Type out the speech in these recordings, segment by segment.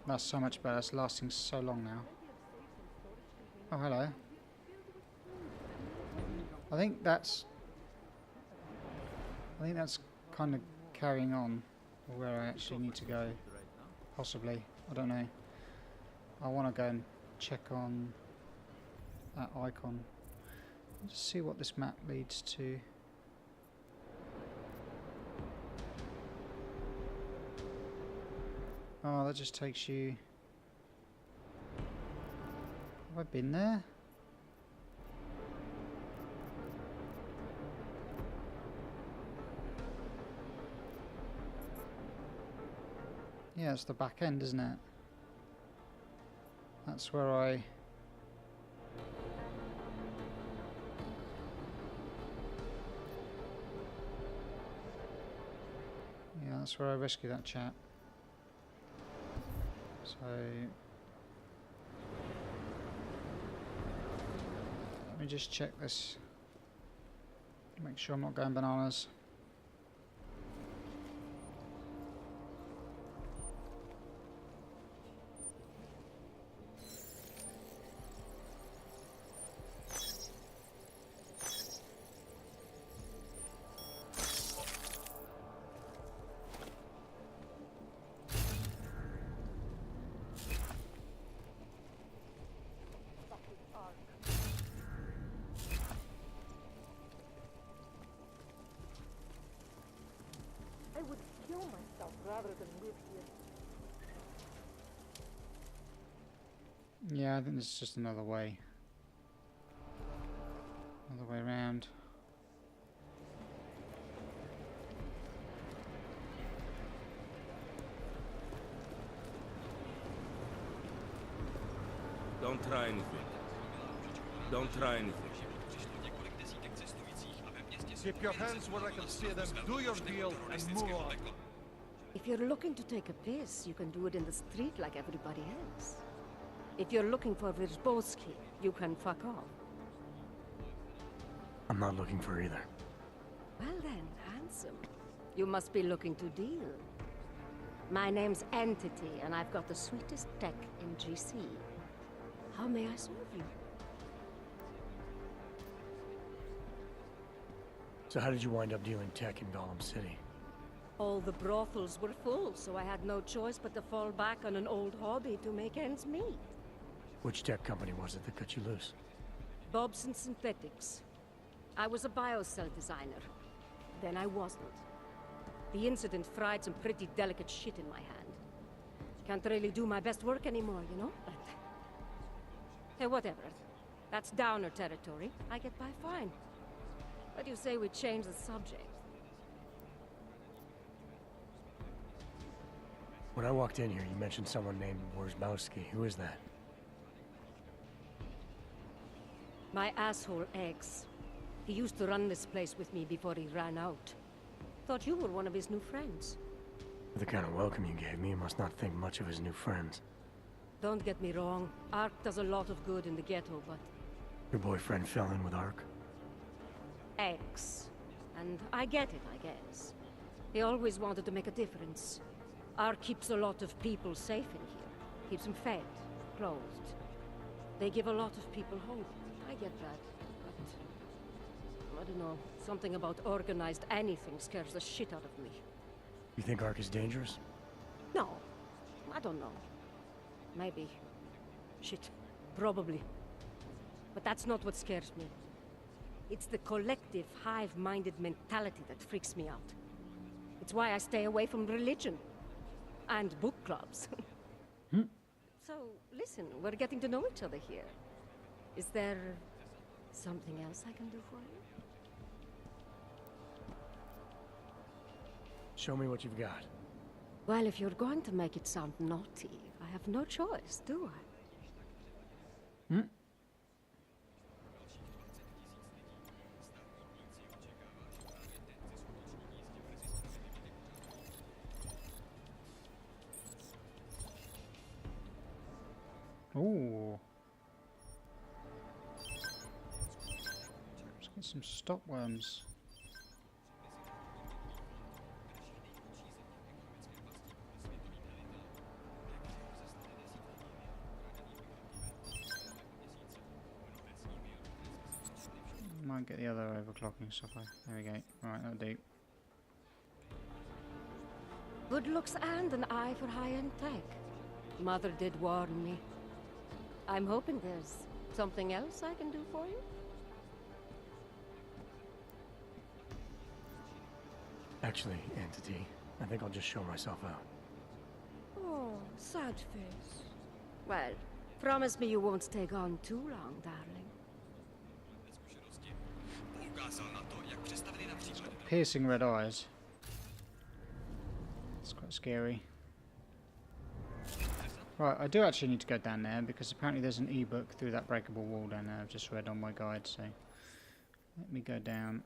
That's so much better. It's lasting so long now. Oh, hello. I think that's kind of carrying on where I actually need to go. Possibly. I don't know. I want to go and check on that icon. Just see what this map leads to. Oh, that just takes you... Have I been there? Yeah, it's the back end, isn't it? That's where I... Yeah, that's where I rescue that chap. So... Let me just check this. Make sure I'm not going bananas. I would kill myself rather than live here. Yeah, I think this is just another way. Another way around. Don't try anything. Don't try anything. Keep your hands where I can see them. Do your deal and move on. If you're looking to take a piss, you can do it in the street like everybody else. If you're looking for Virzbowski, you can fuck off. I'm not looking for either. Well then, handsome. You must be looking to deal. My name's Entity, and I've got the sweetest tech in GC. How may I serve you? So how did you wind up dealing tech in Gollum City? All the brothels were full, so I had no choice but to fall back on an old hobby to make ends meet. Which tech company was it that cut you loose? Bobson Synthetics. I was a biocell designer. Then I wasn't. The incident fried some pretty delicate shit in my hand. Can't really do my best work anymore, you know? But... Hey, whatever. That's downer territory. I get by fine. What do you say we change the subject? When I walked in here, you mentioned someone named Wirzbowski. Who is that? My asshole ex. He used to run this place with me before he ran out. Thought you were one of his new friends. With the kind of welcome you gave me, you must not think much of his new friends. Don't get me wrong. Ark does a lot of good in the ghetto, but... Your boyfriend fell in with Ark? Ex. And I get it, I guess. He always wanted to make a difference. Ark keeps a lot of people safe in here. Keeps them fed, clothed. They give a lot of people hope. I get that, but... I don't know. Something about organized anything scares the shit out of me. You think Ark is dangerous? No. I don't know. Maybe. Shit. Probably. But that's not what scares me. It's the collective, hive-minded mentality that freaks me out. It's why I stay away from religion. And book clubs. So, listen, we're getting to know each other here. Is there... something else I can do for you? Show me what you've got. Well, if you're going to make it sound naughty, I have no choice, do I? Ooh. Let's get some stopworms. Might get the other overclocking software. There we go. Right, that'll do. Good looks and an eye for high-end tech. Mother did warn me. I'm hoping there's something else I can do for you. Actually, Entity, I think I'll just show myself out. Oh, sad face. Well, promise me you won't stay gone too long, darling. Piercing red eyes. It's quite scary. Right, I do actually need to go down there because apparently there's an ebook through that breakable wall down there. I've just read on my guide, so let me go down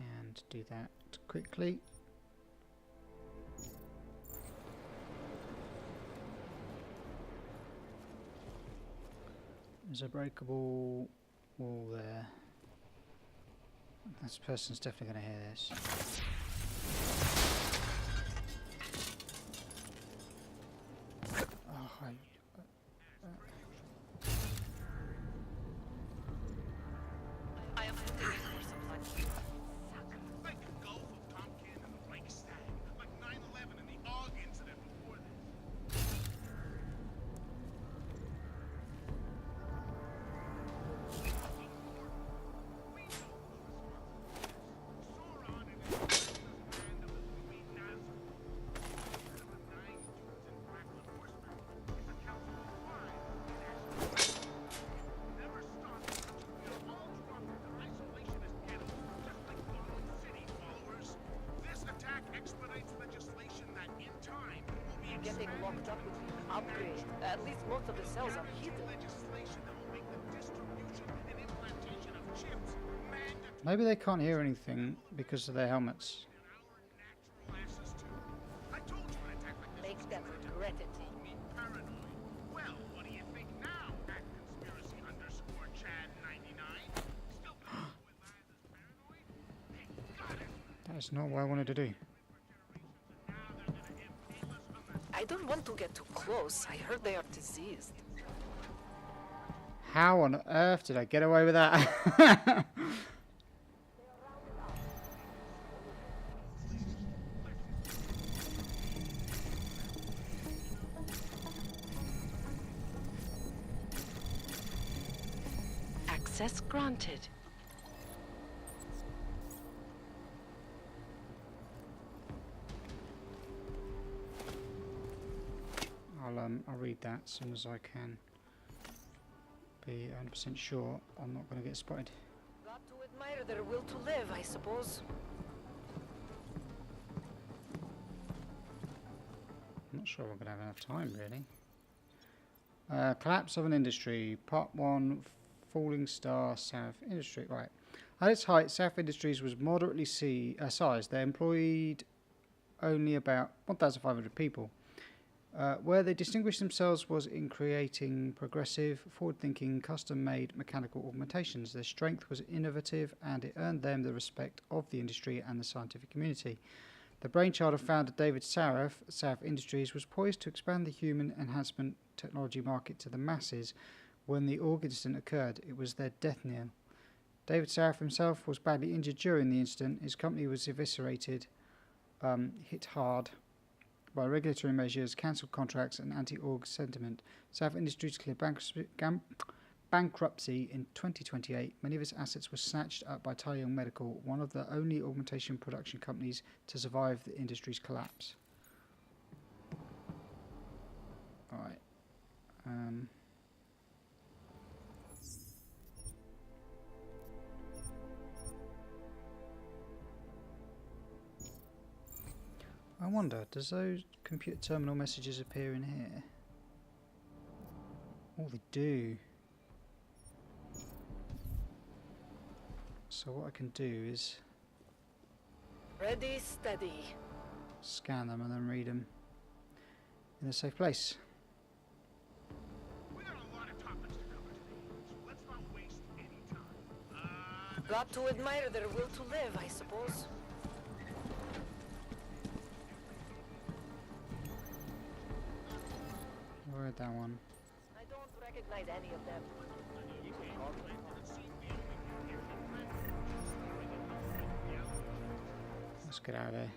and do that quickly. There's a breakable wall there. This person's definitely going to hear this. Oh, Getting locked up would be an upgrade. At least most of the cells are hidden. maybe they can't hear anything because of their helmets. Make them regret it. That is not what I wanted to do. I don't want to get too close. I heard they are diseased. How on earth did I get away with that? Access granted. I'll read that as soon as I can. Be 100% sure I'm not going to get spotted. Got to admire their will to live, I suppose. I'm not sure we're going to have enough time, really. Collapse of an industry. Part 1, Falling Star South Industry. Right. At its height, South Industries was moderately sized. They employed only about 1,500 people. Where they distinguished themselves was in creating progressive, forward-thinking, custom-made mechanical augmentations. Their strength was innovative, and it earned them the respect of the industry and the scientific community. The brainchild of founder David Saraf, South Industries, was poised to expand the human enhancement technology market to the masses. When the Org incident occurred, it was their death knell. David Saraf himself was badly injured during the incident. His company was eviscerated, hit hard by regulatory measures, cancelled contracts, and anti-org sentiment. South Industries declared bankruptcy in 2028. Many of its assets were snatched up by Taiyong Medical, one of the only augmentation production companies to survive the industry's collapse. Alright. I wonder, does those computer terminal messages appear in here? Oh, they do. So what I can do is Ready, steady. scan them and then read them in a safe place. We got a lot of topics to cover today, so let's not waste any time. Got to admire their will to live, I suppose. I read that one. I don't recognize any of them. You can call me. Let's get out of there.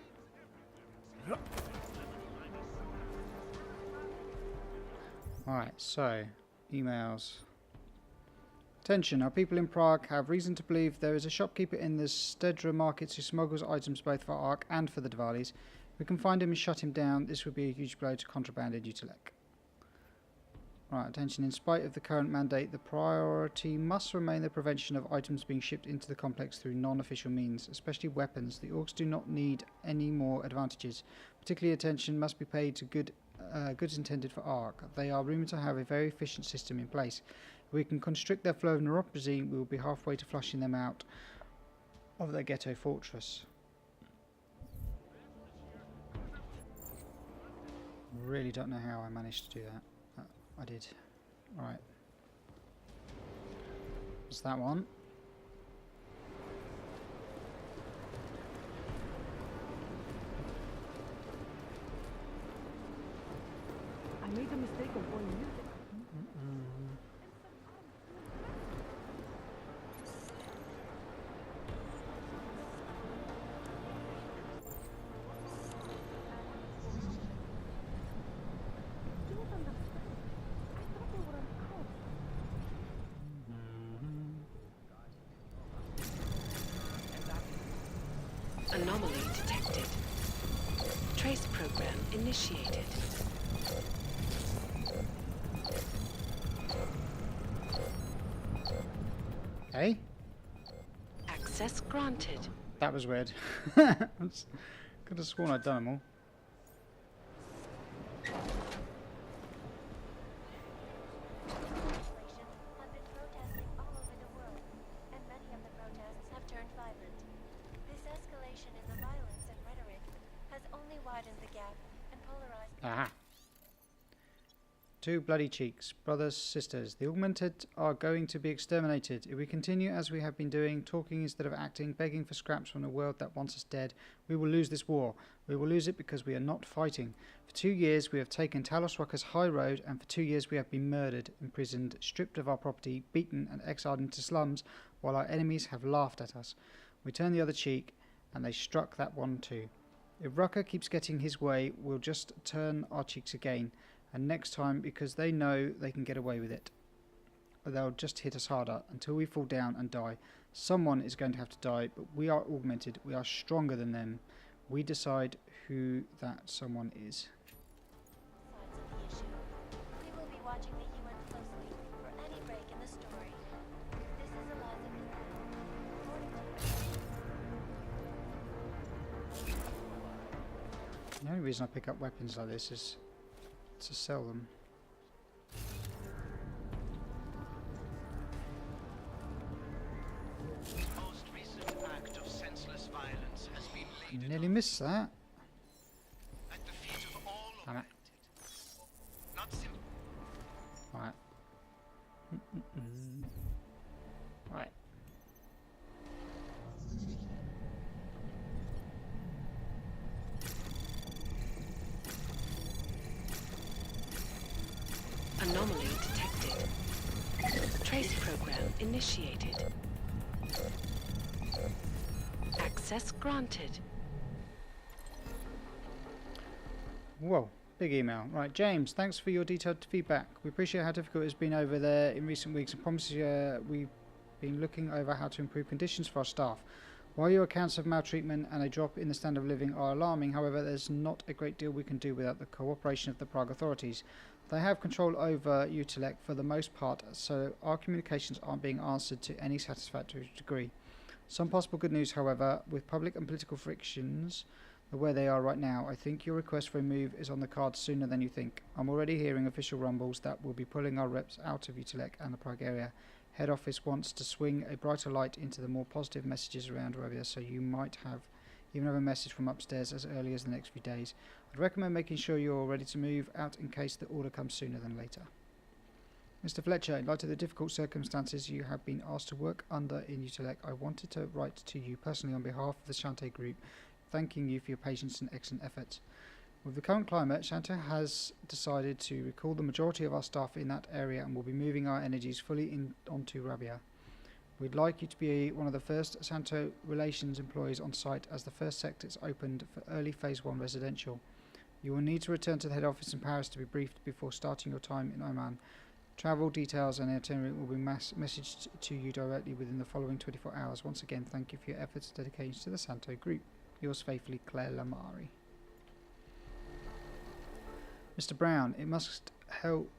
Alright, so, emails. Attention, our people in Prague have reason to believe there is a shopkeeper in the Stedra markets who smuggles items both for Ark and for the Diwalis. If we can find him and shut him down, this would be a huge blow to contraband in Utilek. Right, attention, in spite of the current mandate, the priority must remain the prevention of items being shipped into the complex through non-official means, especially weapons. The Orcs do not need any more advantages. Particularly attention must be paid to goods intended for Ark. They are rumoured to have a very efficient system in place. If we can constrict their flow of neuropathy, we will be halfway to flushing them out of their ghetto fortress. Really don't know how I managed to do that. I did. Right. What's that one? I made a mistake of going music. Anomaly detected. Trace program initiated. Hey? Access granted. That was weird. Could have sworn I'd done them all. Have been protesting all over the world, and many of the protests have turned violent. This escalation in the violence and rhetoric has only widened the gap and polarized. Aha. Two bloody cheeks, brothers, sisters. The augmented are going to be exterminated. If we continue as we have been doing, talking instead of acting, begging for scraps from a world that wants us dead, we will lose this war. We will lose it because we are not fighting. For 2 years we have taken Talos Rocker's high road, and for 2 years we have been murdered, imprisoned, stripped of our property, beaten and exiled into slums, while our enemies have laughed at us. We turned the other cheek, and they struck that one too. If Rucker keeps getting his way, we'll just turn our cheeks again. And next time, because they know they can get away with it, they'll just hit us harder until we fall down and die. Someone is going to have to die, but we are augmented. We are stronger than them. We decide who that someone is. Sides of the issue. We will be watching the UN closely for any break in the story. This is Eliza Pinal. The only reason I pick up weapons like this is to sell them. Most recent act of senseless violence has been laid Nearly missed that. at the feet of all Damn it. augmented. Not simple. Right. Right. Anomaly detected. Trace program initiated. Access granted. Whoa, big email. Right, James, thanks for your detailed feedback. We appreciate how difficult it's been over there in recent weeks and promise we've been looking over how to improve conditions for our staff. While your accounts of maltreatment and a drop in the standard of living are alarming, however, there's not a great deal we can do without the cooperation of the Prague authorities. They have control over Utilek for the most part, so our communications aren't being answered to any satisfactory degree. Some possible good news, however, with public and political frictions where they are right now, I think your request for a move is on the cards sooner than you think. I'm already hearing official rumbles that will be pulling our reps out of Utilek and the Prague area. Head office wants to swing a brighter light into the more positive messages around Arabia, so you might even have a message from upstairs as early as the next few days. I'd recommend making sure you're ready to move out in case the order comes sooner than later. Mr. Fletcher, in light of the difficult circumstances you have been asked to work under in Utilek, I wanted to write to you personally on behalf of the Shantae Group, thanking you for your patience and excellent efforts. With the current climate, Shantae has decided to recall the majority of our staff in that area and will be moving our energies fully onto Rabia. We'd like you to be one of the first Santo Relations employees on site as the first sector is opened for early Phase 1 residential. You will need to return to the head office in Paris to be briefed before starting your time in Oman. Travel details and itinerary will be messaged to you directly within the following 24 hours. Once again, thank you for your efforts and dedication to the Santo Group. Yours faithfully, Claire Lamari. Mr. Brown, it must help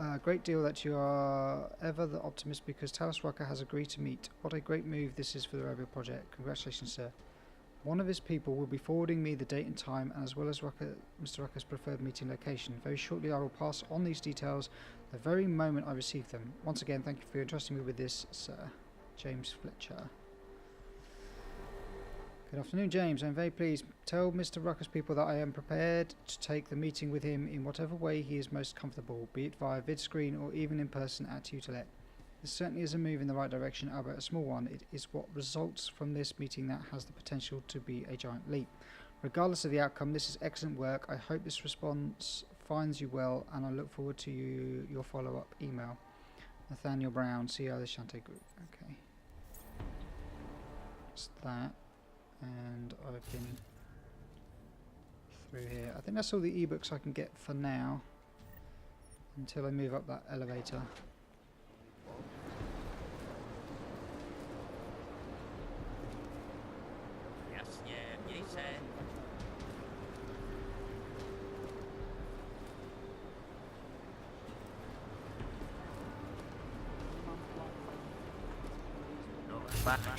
a great deal that you are ever the optimist because Talos Rucker has agreed to meet. What a great move this is for the Rebel project. Congratulations, sir. One of his people will be forwarding me the date and time, and as well as Mr. Rucker's preferred meeting location. Very shortly I will pass on these details the very moment I receive them. Once again, thank you for entrusting me with this, sir. James Fletcher. Good afternoon, James. I'm very pleased. Tell Mr. Rucker's people that I am prepared to take the meeting with him in whatever way he is most comfortable, be it via vid screen or even in person at Tutelet. This certainly is a move in the right direction, albeit a small one. It is what results from this meeting that has the potential to be a giant leap. Regardless of the outcome, this is excellent work. I hope this response finds you well, and I look forward to your follow-up email. Nathaniel Brown, CEO of the Shantae Group. Okay. That's that. And I've been through here. I think that's all the ebooks I can get for now, until I move up that elevator.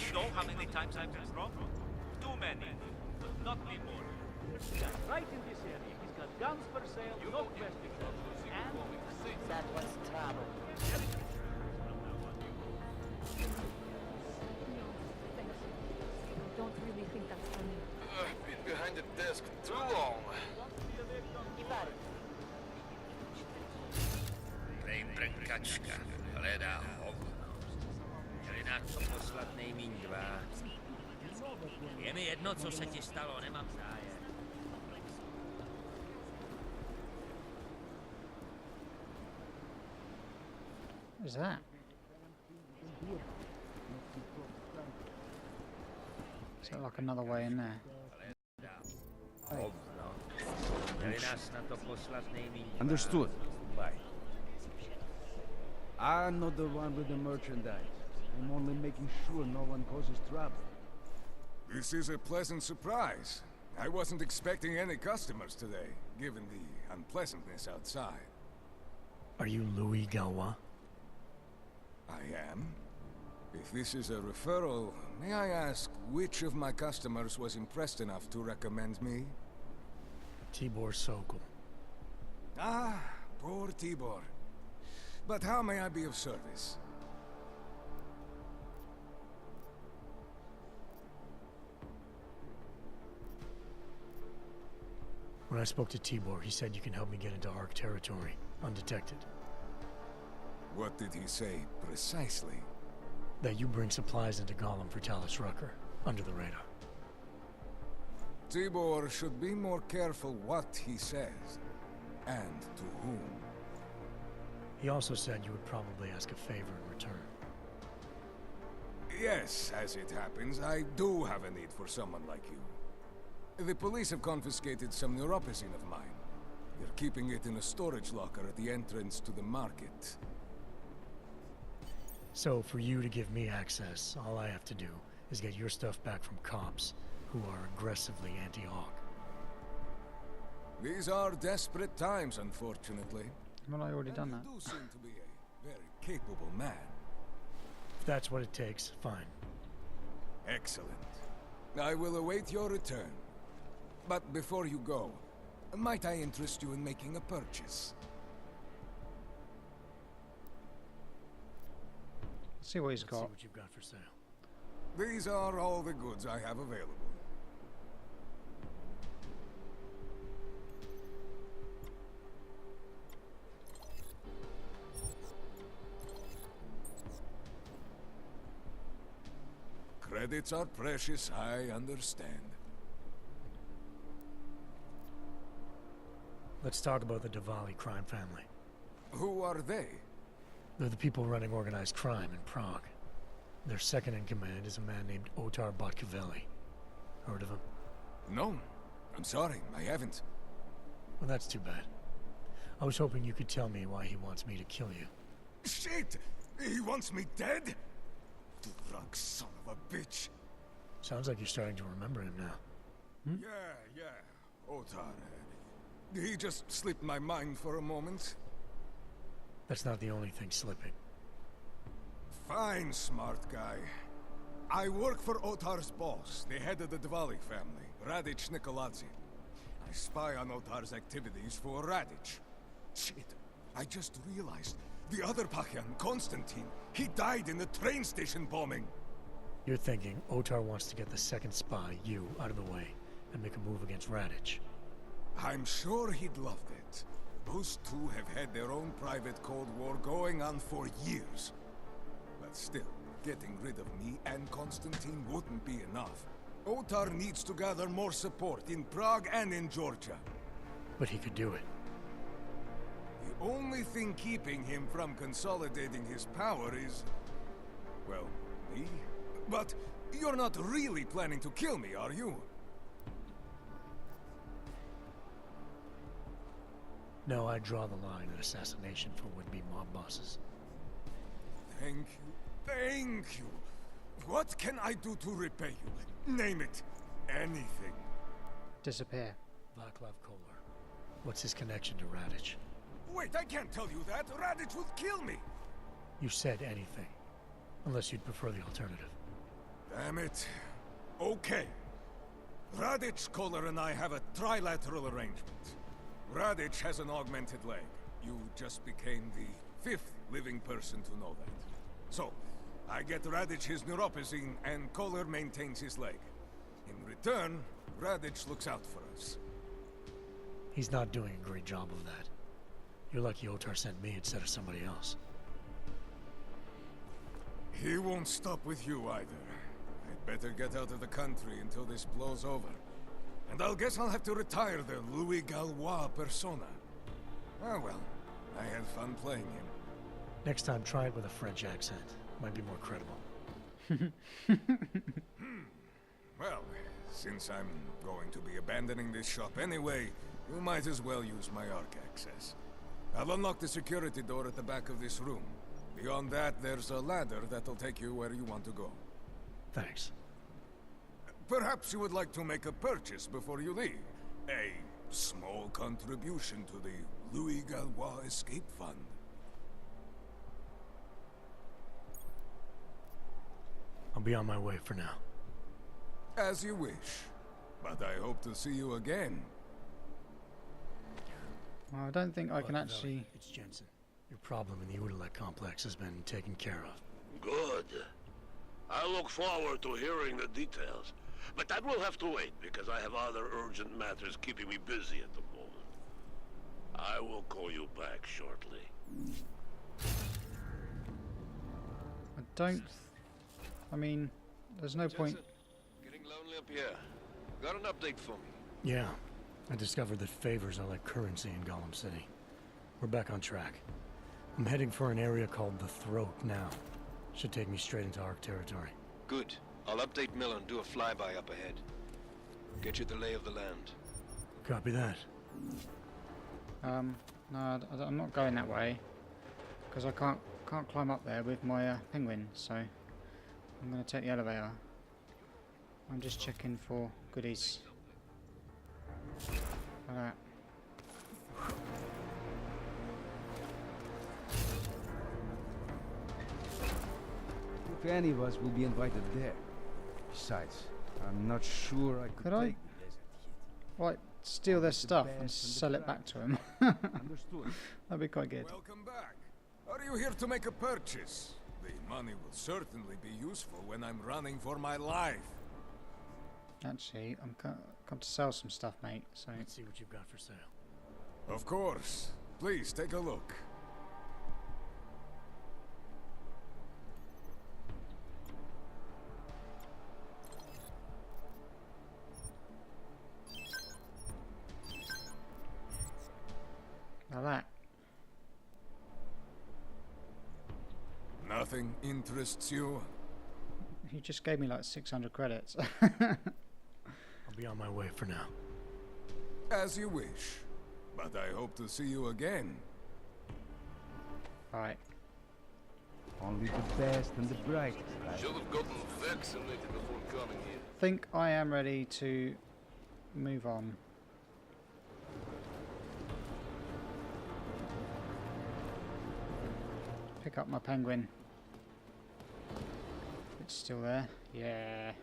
You know how many times I've been wrong? Too many, but not anymore. Right in this area, he's got guns for sale, no question. And That was trouble. Don't really think that's funny. Been behind the desk too long. Ivar, Prękaczka, cholera, Měli na co poslat nejmíň 2. Je mi jedno, co se ti stalo, nemám zájem. What is that? Is that like another way in there? Měli nás na to poslat nejmíň 2. Understood. Bye. I'm not the one with the merchandise. I'm only making sure no one causes trouble. This is a pleasant surprise. I wasn't expecting any customers today, given the unpleasantness outside. Are you Louis Gallois? I am. If this is a referral, may I ask which of my customers was impressed enough to recommend me? Tibor Sokol. Ah, poor Tibor. But how may I be of service? When I spoke to Tibor, he said you can help me get into Ark territory, undetected. What did he say, precisely? That you bring supplies into Gollum for Talos Rucker, under the radar. Tibor should be more careful what he says, and to whom. He also said you would probably ask a favor in return. Yes, as it happens, I do have a need for someone like you. The police have confiscated some neuropozyne of mine. They're keeping it in a storage locker at the entrance to the market. So, for you to give me access, all I have to do is get your stuff back from cops, who are aggressively anti-Hawk. These are desperate times, unfortunately. Well, I already done that. You do seem to be a very capable man. If that's what it takes, fine. Excellent. I will await your return. But before you go, might I interest you in making a purchase? Let's see what he's Let's got. see what you've got for sale. These are all the goods I have available. Credits are precious, I understand. Let's talk about the Diwali crime family. Who are they? They're the people running organized crime in Prague. Their second in command is a man named Otar Botkavelli. Heard of him? No, I'm sorry, I haven't. Well, that's too bad. I was hoping you could tell me why he wants me to kill you. Shit! He wants me dead? The drunk son of a bitch. Sounds like you're starting to remember him now. Yeah, Otar. He just slipped my mind for a moment. That's not the only thing slipping. Fine, smart guy. I work for Otar's boss, the head of the Dvali family, Radic Nikoladze. I spy on Otar's activities for Radic. Shit, I just realized the other Pakhan, Konstantin, he died in the train station bombing. You're thinking Otar wants to get the second spy, you, out of the way, and make a move against Radic. I'm sure he'd love it. Those two have had their own private Cold War going on for years. But still, getting rid of me and Konstantin wouldn't be enough. Otar needs to gather more support in Prague and in Georgia. But he could do it. The only thing keeping him from consolidating his power is... well, me? But you're not really planning to kill me, are you? No, I draw the line at assassination for would-be mob bosses. Thank you. Thank you. What can I do to repay you? Name it. Anything. Disappear. Vaclav Kolar. What's his connection to Radic? Wait, I can't tell you that. Radic would kill me. You said anything. Unless you'd prefer the alternative. Damn it. Okay. Radic, Kolar, and I have a trilateral arrangement. Radic has an augmented leg. You just became the 5th living person to know that. So, I get Radic his neuropathy, and Kolar maintains his leg. In return, Radic looks out for us. He's not doing a great job of that. You're lucky Otar sent me instead of somebody else. He won't stop with you either. I'd better get out of the country until this blows over. And I'll guess I'll have to retire the Louis Gallois persona. Ah well, I had fun playing him. Next time, try it with a French accent. Might be more credible. Well, since I'm going to be abandoning this shop anyway, you might as well use my Arc access. I'll unlock the security door at the back of this room. Beyond that, there's a ladder that'll take you where you want to go. Thanks. Perhaps you would like to make a purchase before you leave. A small contribution to the Louis Gallois Escape Fund. I'll be on my way for now. As you wish. But I hope to see you again. Well, I don't think I can Botkavelli, actually... It's Jensen. Your problem in the Udalek complex has been taken care of. Good. I look forward to hearing the details. But that will have to wait, because I have other urgent matters keeping me busy at the moment. I will call you back shortly. I don't... I mean, there's no point... Getting lonely up here. Got an update for me? Yeah. I discovered that favors are like currency in Gollum City. We're back on track. I'm heading for an area called the Throat now. Should take me straight into Ark territory. Good. I'll update Miller and do a flyby up ahead. Get you the lay of the land. Copy that. No, I'm not going that way. Because I can't climb up there with my penguin, so... I'm going to take the elevator. I'm just checking for goodies. Like that. If any of us will be invited there. Besides, I'm not sure I could I? take the desert heat. Right, steal their The stuff best and and the sell it back brightest. to him. Understood. That'd be quite good. Welcome back. Are you here to make a purchase? The money will certainly be useful when I'm running for my life. Actually, I'm come to sell some stuff, mate. So Let's see what you've got for sale. Of course. Please take a look. like that. Nothing interests you? He just gave me like 600 credits. I'll be on my way for now. As you wish. But I hope to see you again. Alright. Only the best and the brightest, right? Should have gotten vaccinated before coming here. Think I am ready to move on. Pick up my penguin. It's still there. Yeah.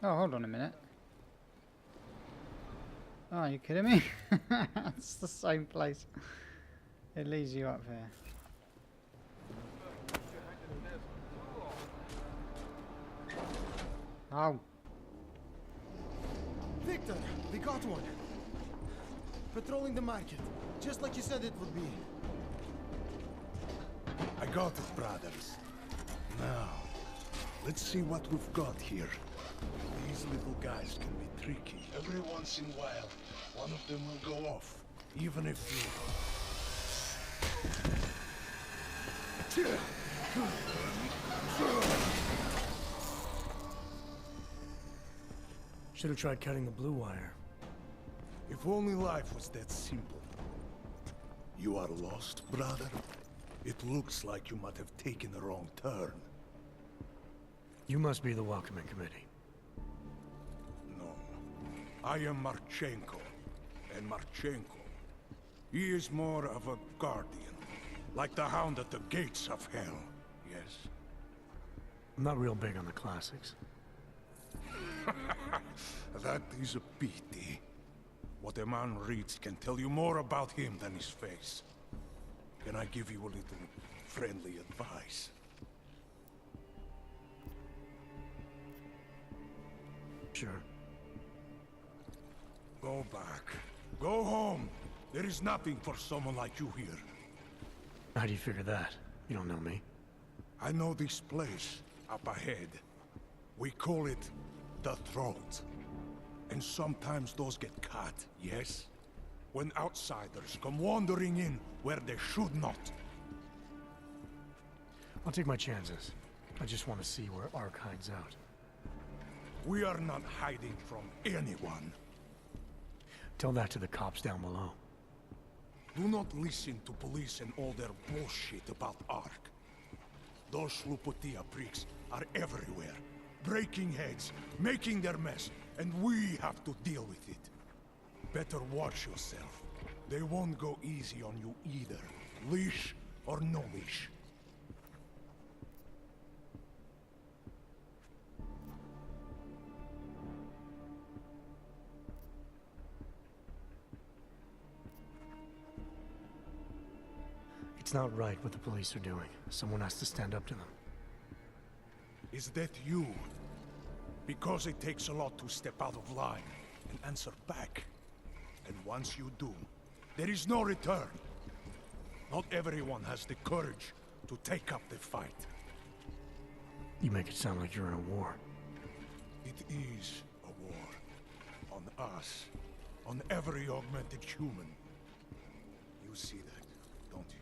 Oh, hold on a minute. Oh, are you kidding me? It's the same place. It leads you up there. Oh. Victor, we got one. Patrolling the market, just like you said it would be. I got it, brothers. Now, let's see what we've got here. These little guys can be tricky. Every once in a while, one of them will go off, even if you... Should have tried cutting the blue wire. If only life was that simple. You are lost, brother? It looks like you might have taken a wrong turn. You must be the welcoming committee. No. I am Marchenko. And Marchenko, he is more of a guardian. Like the hound at the gates of hell. Yes? I'm not real big on the classics. That is a pity. What a man reads can tell you more about him than his face. Can I give you a little friendly advice? Sure. Go back. Go home. There is nothing for someone like you here. How do you figure that? You don't know me. I know this place up ahead. We call it the Throat. And sometimes those get cut, yes? When outsiders come wandering in where they should not. I'll take my chances. I just want to see where Ark hides out. We are not hiding from anyone. Tell that to the cops down below. Do not listen to police and all their bullshit about Ark. Those Slupotia pricks are everywhere. Breaking heads, making their mess, and we have to deal with it. Better watch yourself. They won't go easy on you either. Leash or no leash. It's not right what the police are doing. Someone has to stand up to them. Is that you? Because it takes a lot to step out of line and answer back. And once you do, there is no return. Not everyone has the courage to take up the fight. You make it sound like you're in a war. It is a war. On us. On every augmented human. You see that, don't you?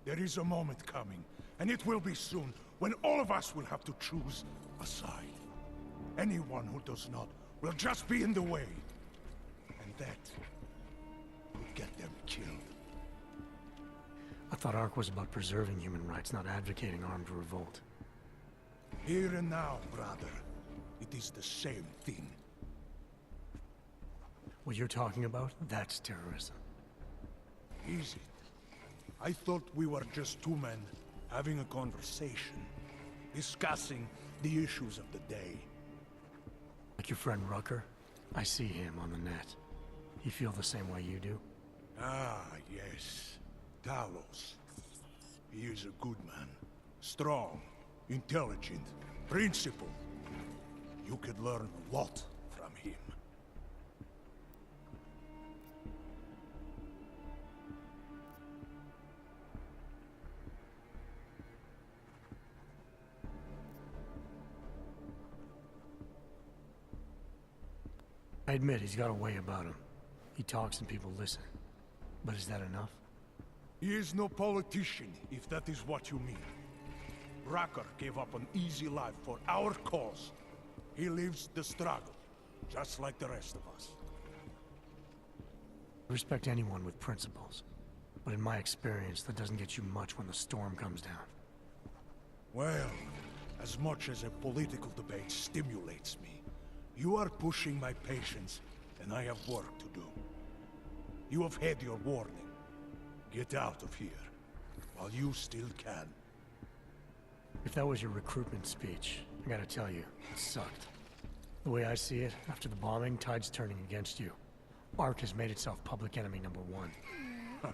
There is a moment coming, and it will be soon, when all of us will have to choose a side. Anyone who does not will just be in the way. And that will get them killed. I thought Ark was about preserving human rights, not advocating armed revolt. Here and now, brother, it is the same thing. What you're talking about, that's terrorism. Easy. I thought we were just two men having a conversation, discussing the issues of the day. your friend Rucker? I see him on the net. You feel the same way you do? Ah, yes. Gallois. He is a good man. Strong, intelligent, principled. You could learn a lot from him. I admit he's got a way about him. He talks and people listen. But is that enough? He is no politician, if that is what you mean. Rucker gave up an easy life for our cause. He lives the struggle, just like the rest of us. I respect anyone with principles. But in my experience, that doesn't get you much when the storm comes down. Well, as much as a political debate stimulates me, you are pushing my patience, and I have work to do. You have had your warning. Get out of here, while you still can. If that was your recruitment speech, I gotta tell you, it sucked. The way I see it, after the bombing, tide's turning against you. ARC has made itself public enemy #1.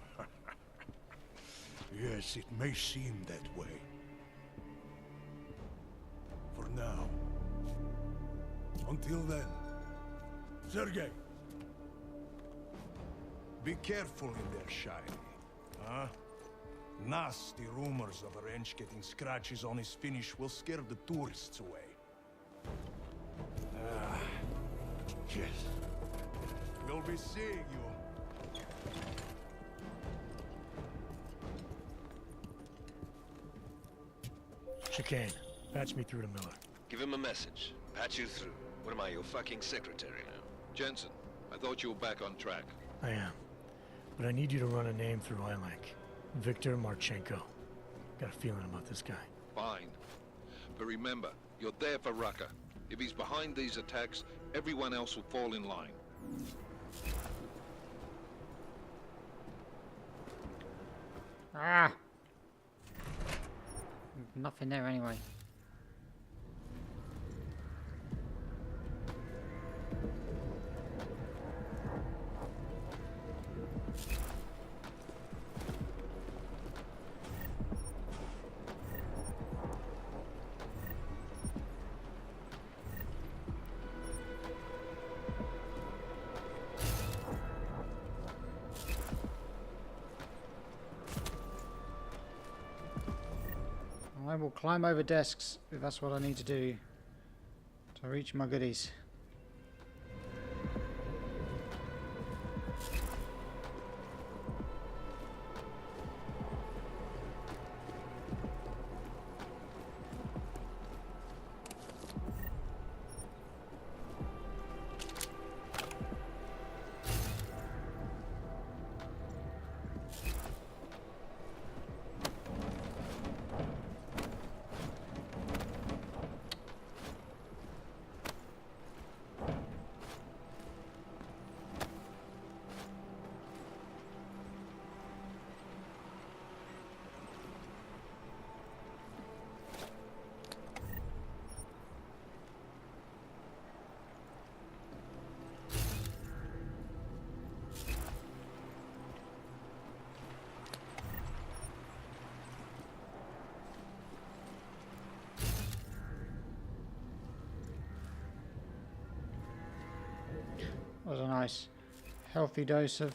Yes, it may seem that way. For now. Until then. Sergei! Be careful in there, Shiny. Huh? Nasty rumors of a wrench getting scratches on his finish will scare the tourists away. Yes. We'll be seeing you. Chicane, patch me through to Miller. Give him a message. Patch you through. What am I, your fucking secretary now? Jensen, I thought you were back on track. I am. But I need you to run a name through ILANC. Viktor Marchenko. Got a feeling about this guy. Fine. But remember, you're there for Rucker. If he's behind these attacks, everyone else will fall in line. Ah! Nothing there anyway. I will climb over desks if that's what I need to do to reach my goodies. That was a nice healthy dose of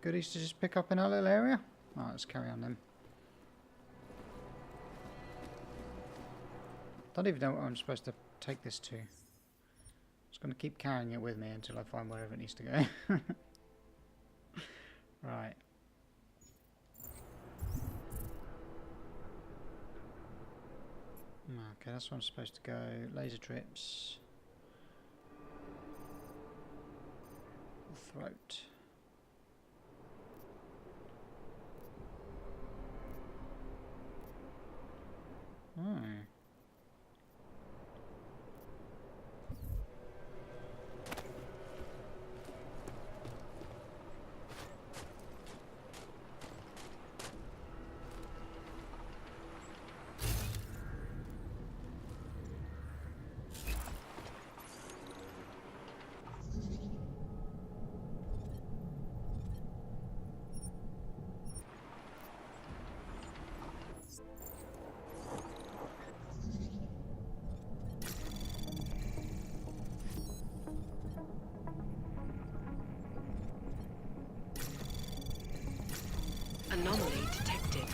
goodies to just pick up in our little area. Alright, let's carry on then. Don't even know what I'm supposed to take this to. I'm just going to keep carrying it with me until I find wherever it needs to go. Right. Okay, that's where I'm supposed to go. Laser trips. Throat. Hmm. Anomaly detected.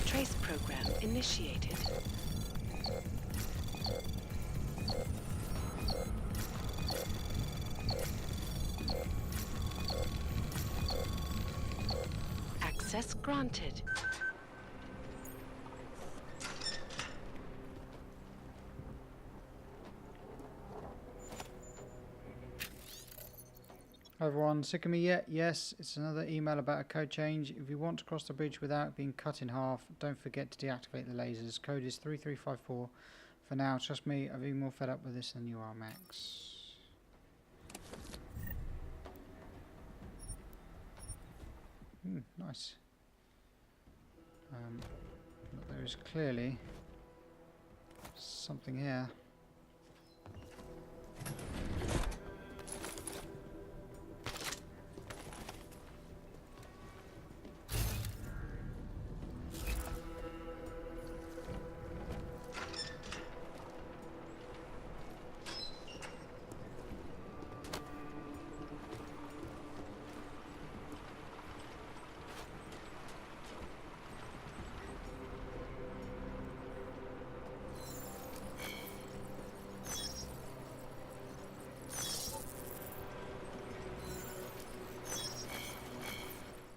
Trace program initiated. Access granted. Hi everyone, sick of me yet? Yes, it's another email about a code change. If you want to cross the bridge without being cut in half, don't forget to deactivate the lasers. Code is 3354. For now, trust me, I've been more fed up with this than you are, Max. Nice. But there is clearly something here.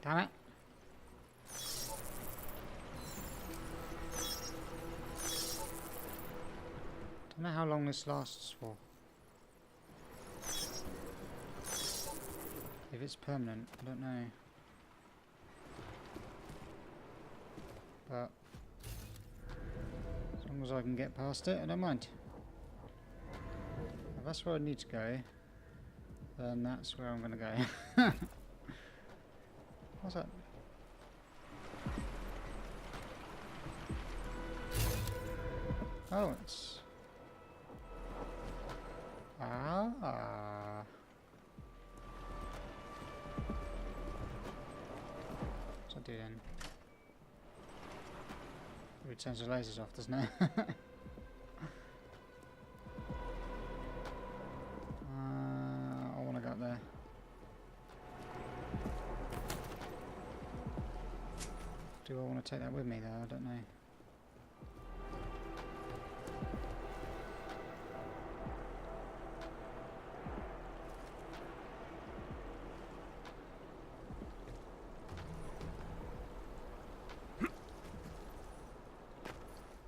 Damn it. Don't know how long this lasts for. If it's permanent, I don't know. But as long as I can get past it, I don't mind. If that's where I need to go, then that's where I'm going to go. What's that? Oh, it's... What's that do then? It turns the lasers off, doesn't it? I want to go up there. Do I want to take that with me though? I don't know. I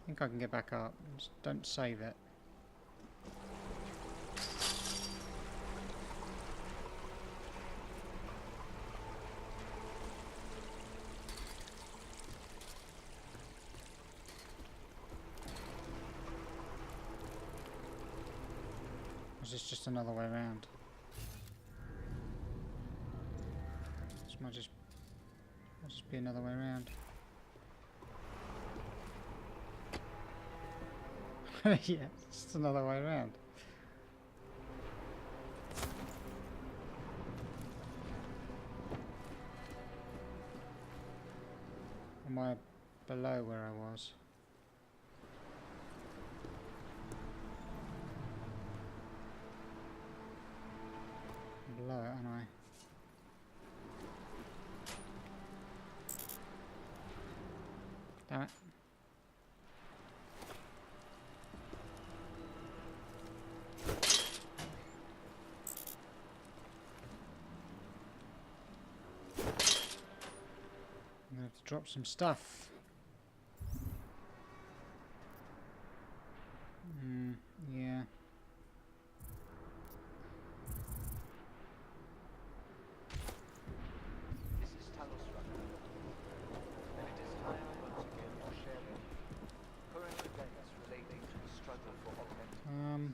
think I can get back up. Just don't save it. Or is this just another way around? This might just be another way around. Yeah, it's just another way around. Am I below where I was? I'm below it, aren't I? Damn it. I'm gonna have to drop some stuff. Yeah. This is Talos Runner. And it is time once again to share with you current events relating to the struggle for augmented.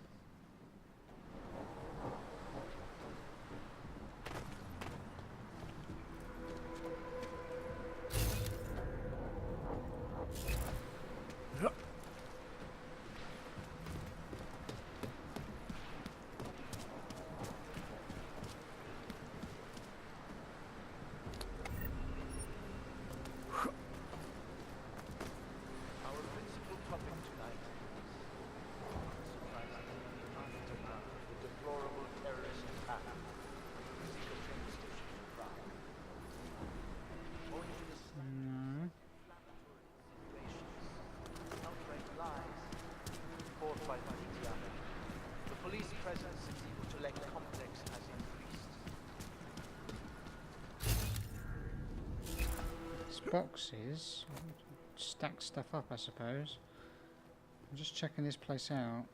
boxes. Stack stuff up, I suppose. I'm just checking this place out.